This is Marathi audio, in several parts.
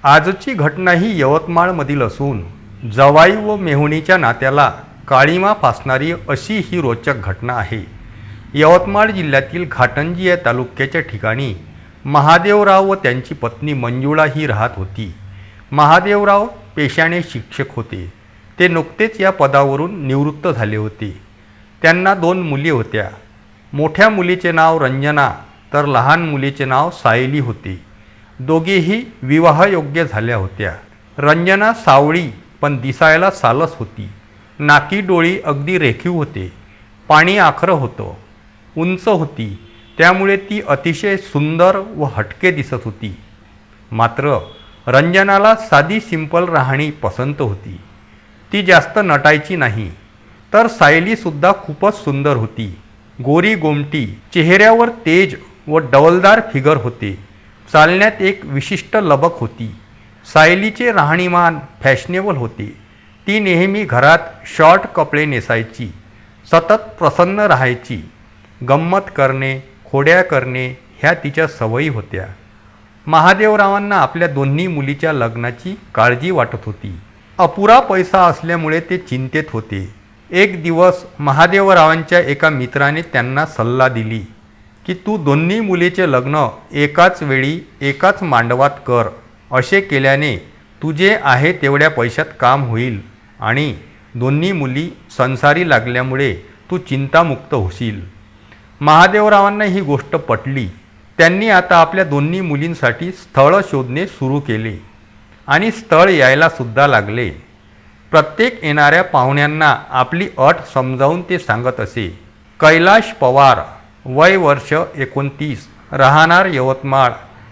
आजची घटना ही यवतमाळमधील असून जवाई व मेहुणीच्या नात्याला काळिमा फासणारी अशी ही रोचक घटना आहे। यवतमाळ जिल्ह्यातील घाटंजी या तालुक्याच्या ठिकाणी महादेवराव व त्यांची पत्नी मंजुळा ही राहत होती। महादेवराव पेशाने शिक्षक होते। ते नुकतेच या पदावरून निवृत्त झाले होते। त्यांना 2 मुली होत्या। मोठ्या मुलीचे नाव रंजना तर लहान मुलीचे नाव सायली होते। दोघेही विवाहयोग्य झाल्या होत्या। रंजना सावळी पण दिसायला सालस होती। नाकी डोळी अगदी रेखीव होते। पाणी आखरं होतं। उंच होती, त्यामुळे ती अतिशय सुंदर व हटके दिसत होती। मात्र रंजनाला साधी सिंपल राहणी पसंत होती। ती जास्त नटायची नाही। तर सायलीसुद्धा खूपच सुंदर होती। गोरी गोमटी, चेहऱ्यावर तेज व डौलदार फिगर होते। चालण्यात एक विशिष्ट लबक होती। सायलीचे राहणीमान फॅशनेबल होते। ती नेहमी घरात शॉर्ट कपडे नेसायची, सतत प्रसन्न राहायची। गंमत करणे, खोड्या करणे ह्या तिच्या सवयी होत्या। महादेवरावांना आपल्या दोन्ही मुलीच्या लग्नाची काळजी वाटत होती। अपुरा पैसा असल्यामुळे ते चिंतेत होते। एक दिवस महादेवरावांच्या एका मित्राने त्यांना सल्ला दिली की तू दोन्ही मुलीचे लग्न एकाच वेळी एकाच मांडवात कर। असे केल्याने तुझे आहे तेवढ्या पैशात काम होईल आणि दोन्ही मुली संसारी लागल्यामुळे तू चिंतामुक्त होशील। महादेवरावांना ही गोष्ट पटली। त्यांनी आता आपल्या दोन्ही मुलींसाठी स्थळ शोधणे सुरू केले आणि स्थळ यायला सुद्धा लागले। प्रत्येक येणाऱ्या पाहुण्यांना आपली अट समजावून ते सांगत असे। कैलाश पवार, वय वर्ष 29, राहणार यवतमाळ,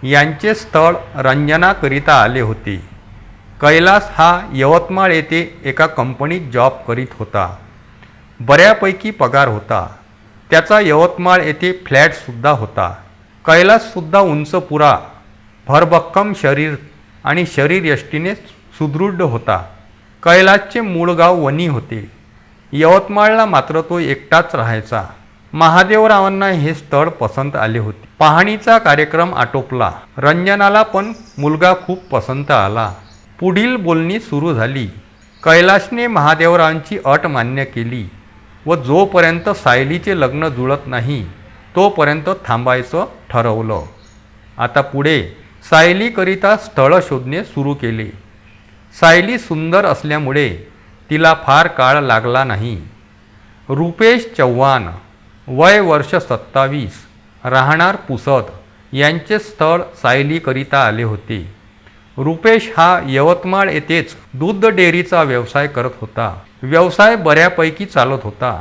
यांचे स्थळ रंजनाकरिता आले होते। कैलास हा यवतमाळ येथे एका कंपनीत जॉब करीत होता। बऱ्यापैकी पगार होता। त्याचा यवतमाळ येथे फ्लॅटसुद्धा होता। कैलाससुद्धा उंचपुरा, भरभक्कम शरीर आणि शरीरयष्टीने सुदृढ होता। कैलासचे मूळ गाव वणी होते। यवतमाळला मात्र तो एकटाच राहायचा। महादेवरावांना हे स्थळ पसंत आले होते। पाहणीचा कार्यक्रम आटोपला। रंजनाला पण मुलगा खूप पसंत आला। पुढील बोलणी सुरू झाली। कैलासने महादेवरावांची अट मान्य केली व जोपर्यंत सायलीचे लग्न जुळत नाही तोपर्यंत थांबायचं ठरवलं। आता पुढे सायलीकरिता स्थळ शोधणे सुरू केले। सायली सुंदर असल्यामुळे तिला फार काळ लागला नाही। रुपेश चव्हाण, वय वर्ष 27, राहणार पुसद, यांचे स्थळ सायलीकरिता आले होते। रुपेश हा यवतमाळ येथेच दूध डेअरीचा व्यवसाय करत होता। व्यवसाय बऱ्यापैकी चालत होता।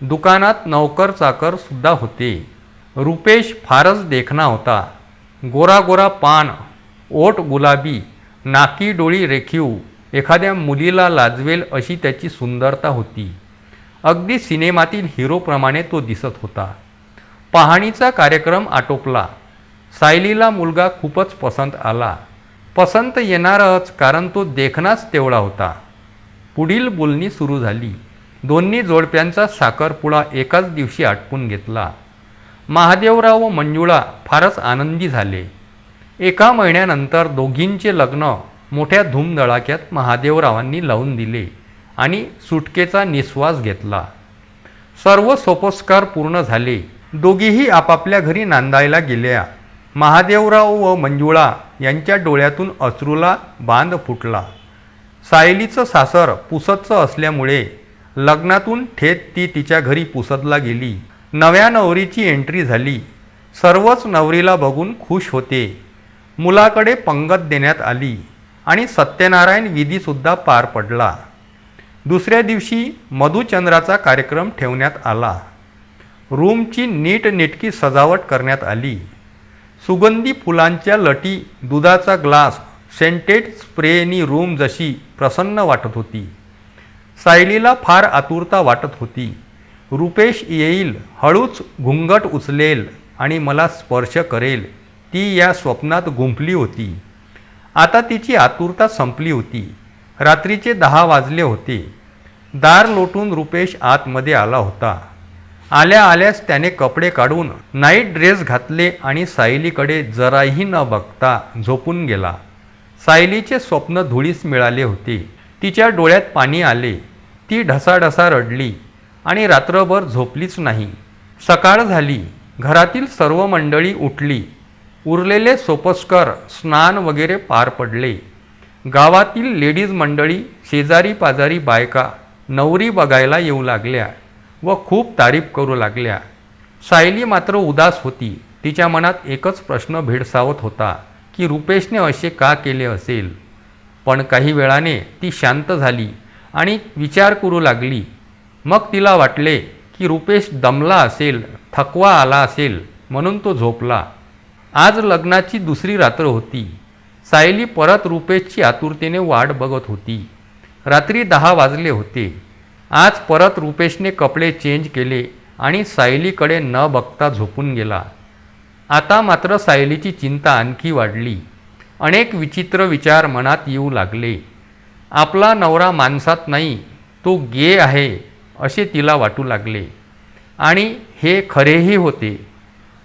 दुकानात नौकर चाकर सुद्धा होते। रुपेश फारच देखणा होता। गोरा गोरा पान, ओठ गुलाबी, नाकी डोळी रेखीव, एखाद्या मुलीला लाजवेल अशी त्याची सुंदरता होती। अगदी सिनेमातील हिरोप्रमाणे तो दिसत होता। पाहणीचा कार्यक्रम आटोपला। सायलीला मुलगा खूपच पसंत आला। पसंत येणारच, कारण तो देखणाच तेवढा होता। पुढील बोलणी सुरू झाली। दोन्ही जोडप्यांचा साखरपुडा एकाच दिवशी आटपून घेतला। महादेवराव व मंजुळा फारच आनंदी झाले। 1 महिन्यानंतर दोघींचे लग्न मोठ्या धूमधडाक्यात महादेवरावांनी लावून दिले आणि सुटकेचा निश्वास घेतला। सर्व सोपस्कार पूर्ण झाले। दोघीही आपापल्या घरी नांदायला गेल्या। महादेवराव व मंजुळा यांच्या डोळ्यातून अश्रूला बांध फुटला। सायलीचं सासर पुसदचं असल्यामुळे लग्नातून थेट ती तिच्या घरी पुसदला गेली। नव्या नवरीची एंट्री झाली। सर्वच नवरीला बघून खुश होते। मुलाकडे पंगत देण्यात आली आणि सत्यनारायण विधीसुद्धा पार पडला। दुसऱ्या दिवशी मधुचंद्राचा कार्यक्रम ठेवण्यात आला। रूमची नीटनेटकी सजावट करण्यात आली। सुगंधी फुलांच्या लटी, दुधाचा ग्लास, सेंटेड स्प्रेनी रूम जशी प्रसन्न वाटत होती। सायलीला फार आतुरता वाटत होती। रुपेश येईल, हळूच घुंगट उचलेल आणि मला स्पर्श करेल, ती या स्वप्नात गुंफली होती। आता तिची आतुरता संपली होती। रात्रीचे 10 वाजले होते। दार लोटून रुपेश आतमध्ये आला होता। आल्या आल्यास त्याने कपडे काढून नाईट ड्रेस घातले आणि सायलीकडे जराही न बघता झोपून गेला। सायलीचे स्वप्न धुळीस मिळाले होते. तिच्या डोळ्यात पाणी आले. ती ढसाढसा रडली आणि रात्रभर झोपलीच नाही. सकाळ झाली. घरातील सर्व मंडळी उठली. उरलेले सोपस्कर स्नान वगैरे पार पडले. गावातील लेडीज मंडळी, शेजारी पाजारी बायका नवरी बघायला येऊ लागल्या व खूप तारीफ करू लागल्या. सायली मात्र उदास होती. तिच्या मनात एकच प्रश्न भेडसावत होता की रुपेशने असे का केले असेल. पण काही वेळाने ती शांत झाली आणि विचार करू लागली. मग तिला वाटले की रुपेश दमला असेल, थकवा आला असेल म्हणून तो झोपला. आज लग्नाची दुसरी रात्र होती. सायली परत रुपेशची आतुरतेने वाट बघत होती. रात्री 10 वाजले होते. आज परत रुपेशने कपडे चेंज केले आणि सायलीकडे न बघता झोपून गेला. आता मात्र सायलीची चिंता आणखी वाढली. अनेक विचित्र विचार मनात येऊ लागले. आपला नवरा माणसात नाही, तो गे आहे असे तिला वाटू लागले. आणि हे खरेही होते.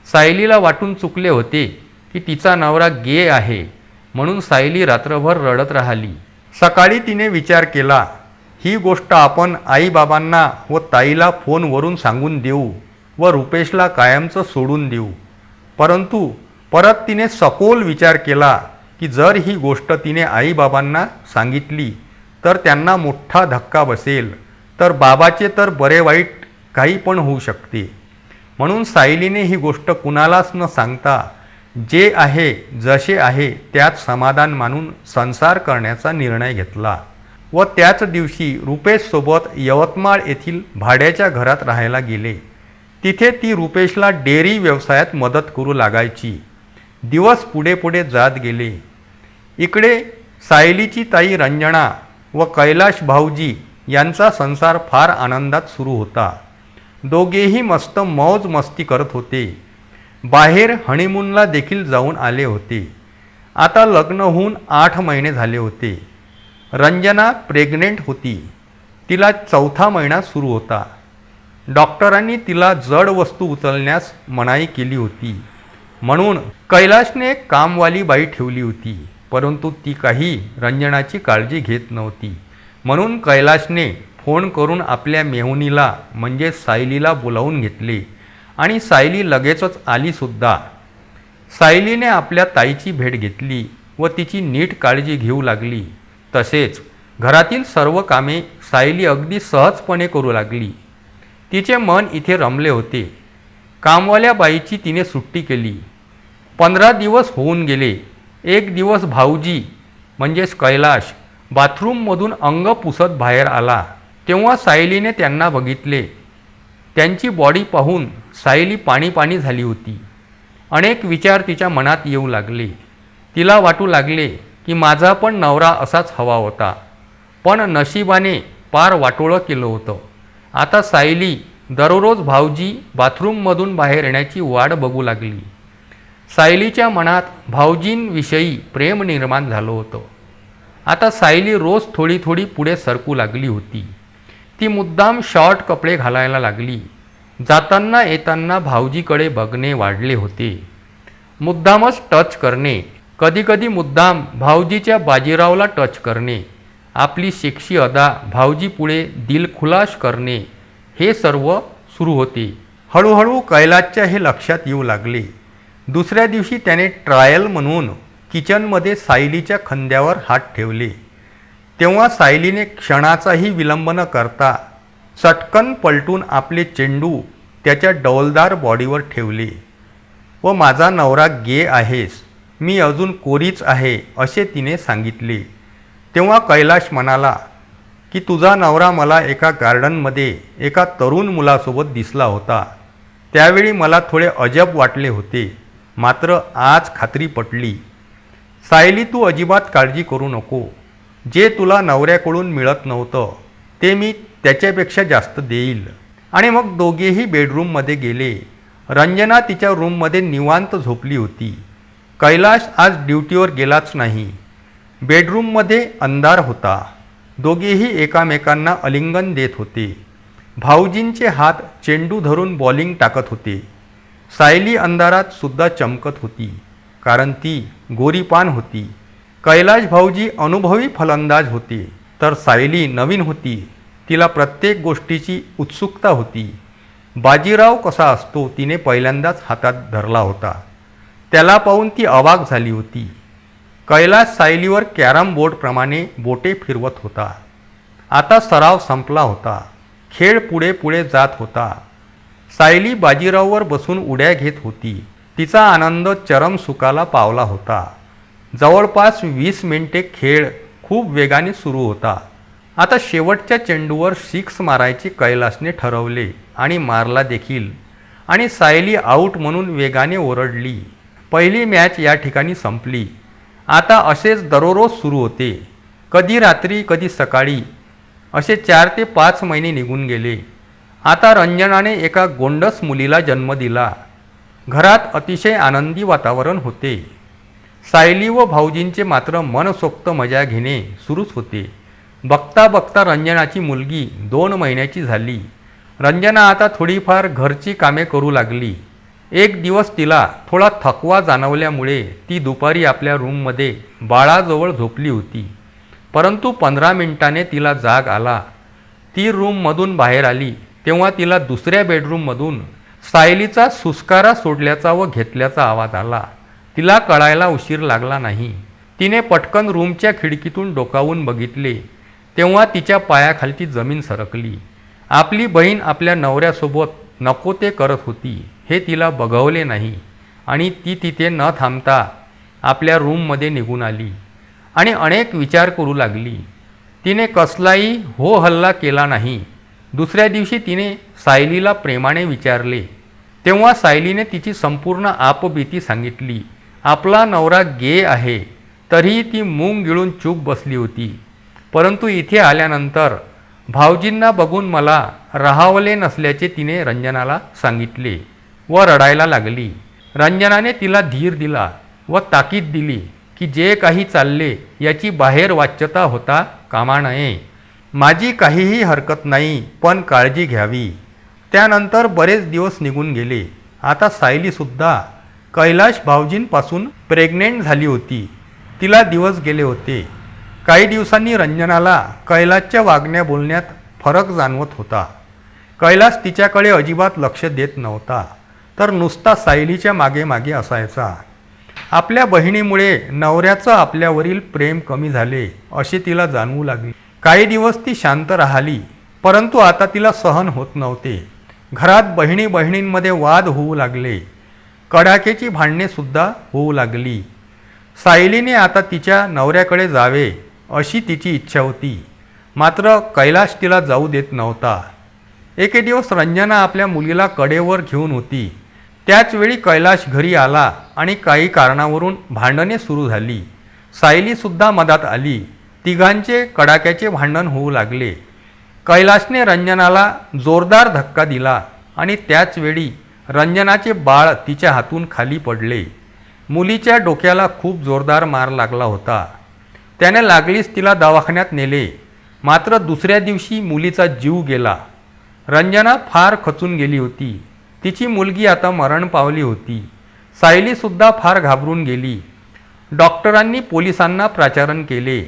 सायलीला वाटून चुकले होते की तिचा नवरा गे आहे म्हणून सायली रात्रभर रडत राहिली. सकाळी तिने विचार केला, ही गोष्ट आपण आईबाबांना व ताईला फोनवरून सांगून देऊ व रुपेशला कायमचं सोडून देऊ. परंतु परत तिने सखोल विचार केला की जर ही गोष्ट तिने आईबाबांना सांगितली तर त्यांना मोठा धक्का बसेल, तर बाबाचे तर बरे वाईट काही पण होऊ शकते. म्हणून सायलीने ही गोष्ट कुणालाच न सांगता जे आहे जसे आहे त्यात समाधान मानून संसार करण्याचा निर्णय घेतला व त्याच दिवशी रुपेशसोबत यवतमाळ येथील भाड्याच्या घरात राहायला गेले. तिथे ती रुपेशला डेअरी व्यवसायात मदत करू लागायची. दिवस पुढे पुढे जात गेले. इकडे सायलीची ताई रंजना व कैलाश भाऊजी यांचा संसार फार आनंदात सुरू होता. दोघेही मस्त मौज मस्ती करत होते. बाहेर हनीमूनला देखील जाऊन आले होते. आता लग्न होऊन 8 महिने झाले होते. रंजना प्रेग्नेंट होती. तिला 4था महिना सुरू होता. डॉक्टरांनी तिला जड वस्तू उचलण्यास मनाई केली होती. म्हणून कैलाशने कामवाली बाई ठेवली होती. परंतु ती काही रंजनाची काळजी घेत नव्हती. म्हणून कैलाशने फोन करून आपल्या मेहुणीला म्हणजे सायलीला बोलावून घेतले आणि सायली लगेचच आलीसुद्धा. सायलीने आपल्या ताईची भेट घेतली व तिची नीट काळजी घेऊ लागली. तसेच घरातील सर्व कामे सायली अगदी सहजपणे करू लागली. तिचे मन इथे रमले होते. कामवाल्या बाईची तिने सुट्टी केली. 15 दिवस होऊन गेले. एक दिवस भाऊजी म्हणजेच कैलाश बाथरूममधून अंग पुसत बाहेर आला. तेव्हा सायलीने त्यांना बघितले. त्यांची बॉडी पाहून सायली पाणी पाणी झाली होती. अनेक विचार तिच्या मनात येऊ लागले. तिला वाटू लागले की माझा पण नवरा असाच हवा होता, पण नशिबाने पार वाटोळं केलं होतं. आता सायली दररोज भाऊजी बाथरूममधून बाहेर येण्याची वाट बघू लागली. सायलीच्या मनात भाऊजींविषयी प्रेम निर्माण झालं होतं. आता सायली रोज थोडी थोडी पुढे सरकू लागली होती. ती मुद्दाम शॉर्ट कपडे घालायला लागली. जाताना येताना भाऊजीकडे बघणे वाढले होते. मुद्दामच टच करणे, कधीकधी मुद्दाम भाऊजीच्या बाजीरावला टच करणे, आपली सेक्सी अदा भाऊजीपुढे दिलखुलास करणे, हे सर्व सुरू होते. हळूहळू कैलासच्या हे लक्षात येऊ लागले. दुसऱ्या दिवशी त्याने ट्रायल म्हणून किचनमध्ये सायलीच्या खांद्यावर हात ठेवले. तेव्हा सायलीने क्षणाचाही विलंब न करता चटकन पलटून आपले चेंडू त्याच्या डौलदार बॉडीवर ठेवले व माझा नवरा गे आहेस, मी अजून कोरीच आहे असे तिने सांगितले. तेव्हा कैलाश म्हणाला की तुझा नवरा मला एका गार्डनमध्ये एका तरुण मुलासोबत दिसला होता. त्यावेळी मला थोडे अजब वाटले होते, मात्र आज खात्री पटली. सायली, तू अजिबात काळजी करू नको. जे तुला नवऱ्याकडून मिळत नव्हतं ते मी त्याच्यापेक्षा जास्त देईल. आणि मग दोघेही बेडरूममध्ये गेले. रंजना तिच्या रूममध्ये निवांत झोपली होती. कैलाश आज ड्युटीवर गेलाच नाही. बेडरूममध्ये अंधार होता. दोघेही एकामेकांना आलिंगन देत होते. भाऊजींचे हात चेंडू धरून बॉलिंग टाकत होते. सायली अंधारात सुद्धा चमकत होती, कारण ती गोरीपान होती. कैलाश भाऊजी अनुभवी फलंदाज होते, तर सायली नवीन होती. तिला प्रत्येक गोष्टीची उत्सुकता होती. बाजीराव कसा असतो तिने पहिल्यांदाच हातात धरला होता. त्याला पाहून ती अवाक झाली होती. कैलाश सायलीवर कॅरम बोर्डप्रमाणे बोटे फिरवत होता. आता सराव संपला होता. खेळ पुढे पुढे जात होता. सायली बाजीराववर बसून उड्या घेत होती. तिचा आनंद चरमसुखाला पावला होता. जवळपास 20 मिनिटे खेळ खूप वेगाने सुरू होता. आता शेवटच्या चेंडूवर 6 मारायचे कैलाशने ठरवले आणि मारला देखील. आणि सायली आऊट म्हणून वेगाने ओरडली. पहिली मॅच या ठिकाणी संपली. आता असेच दररोज सुरू होते. कधी रात्री कधी सकाळी. असे 4 ते 5 महिने निघून गेले. आता रंजनाने एका गोंडस मुलीला जन्म दिला. घरात अतिशय आनंदी वातावरण होते. सायली व भाऊजींचे मात्र मनसोक्त मजा घेणे सुरूच होते. बघता बघता रंजनाची मुलगी 2 महिन्याची झाली. रंजना आता थोडीफार घरची कामे करू लागली. एक दिवस तिला थोडा थकवा जाणवल्यामुळे ती दुपारी आपल्या रूममध्ये बाळाजवळ झोपली होती. परंतु 15 मिनिटांनी तिला जाग आला. ती रूममधून बाहेर आली तेव्हा तिला दुसऱ्या बेडरूममधून सायलीचा सुस्कारा सोडल्याचा व घेतल्याचा आवाज आला. तिला कळायला उशीर लागला नाही. तिने पटकन रूमच्या खिडकीतून डोकावून बघितले तेव्हा तिच्या पायाखालची जमीन सरकली. आपली बहीण आपल्या नवऱ्यासोबत नको ते करत होती हे तिला बघवले नाही आणि ती तिथे न थांबता आपल्या रूममध्ये निघून आली आणि अनेक विचार करू लागली. तिने कसलाही हो हल्ला केला नाही. दुसऱ्या दिवशी तिने सायलीला प्रेमाने विचारले तेव्हा सायलीने तिची संपूर्ण आपबीती सांगितली. आपला नवरा गे आहे तरीही ती मूग गिळून चूप बसली होती. परंतु इथे आल्यानंतर भाऊजींना बघून मला राहावले नसल्याचे तिने रंजनाला सांगितले व रडायला लागली. रंजनाने तिला धीर दिला व ताकीद दिली की जे काही चालले याची बाहेर वाच्यता होता कामा नये. माझी काहीही हरकत नाही, पण काळजी घ्यावी. त्यानंतर बरेच दिवस निघून गेले. आता सायलीसुद्धा कैलाश भाऊजींपासून प्रेग्नेंट झाली होती. तिला दिवस गेले होते. काही दिवसांनी रंजनाला कैलाशच्या वागण्या बोलण्यात फरक जाणवत होता. कैलाश तिच्याकडे अजिबात लक्ष देत नव्हता, तर नुसता सायलीच्या मागे मागे असायचा. आपल्या बहिणीमुळे नवऱ्याचं आपल्यावरील प्रेम कमी झाले असे तिला जाणवू लागले. काही दिवस ती शांत राहिली, परंतु आता तिला सहन होत नव्हते. घरात बहिणी बहिणींमध्ये वाद होऊ लागले. कडाक्याची भांडणेसुद्धा होऊ लागली. सायलीने आता तिच्या नवऱ्याकडे जावे अशी तिची इच्छा होती, मात्र कैलाश तिला जाऊ देत नव्हता. एके दिवस रंजना आपल्या मुलीला कडेवर घेऊन होती. त्याचवेळी कैलाश घरी आला आणि काही कारणावरून भांडणे सुरू झाली. सायलीसुद्धा मधात आली. तिघांचे कडाक्याचे भांडण होऊ लागले. कैलाशने रंजनाला जोरदार धक्का दिला आणि त्याचवेळी रंजनाचे बाळ तिच्या हातून खाली पडले. मुलीच्या डोक्याला खूप जोरदार मार लागला होता. त्याने लागलीच तिला दवाखान्यात नेले, मात्र दुसऱ्या दिवशी मुलीचा जीव गेला. रंजना फार खचून गेली होती. तिची मुलगी आता मरण पावली होती. सायलीसुद्धा फार घाबरून गेली. डॉक्टरांनी पोलिसांना प्राचारण केले.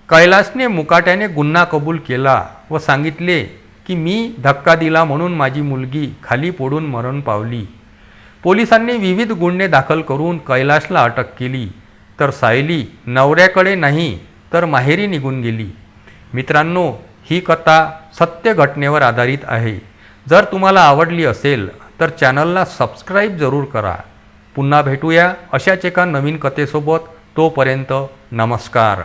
कैलाशने मुकाट्याने गुन्हा कबूल केला व सांगितले की मी धक्का दिला म्हणून माझी मुलगी खाली पडून मरण पावली. पोलिसांनी विविध गुन्हे दाखल करून कैलाशला अटक केली, तर सायली नवऱ्याकडे नाही तर माहेरी निघून गेली. मित्रांनो, ही कथा सत्य घटनेवर आधारित आहे. जर तुम्हाला आवडली असेल तर चॅनलला सबस्क्राईब जरूर करा. पुन्हा भेटूया अशाच एका नवीन कथेसोबत. तोपर्यंत नमस्कार.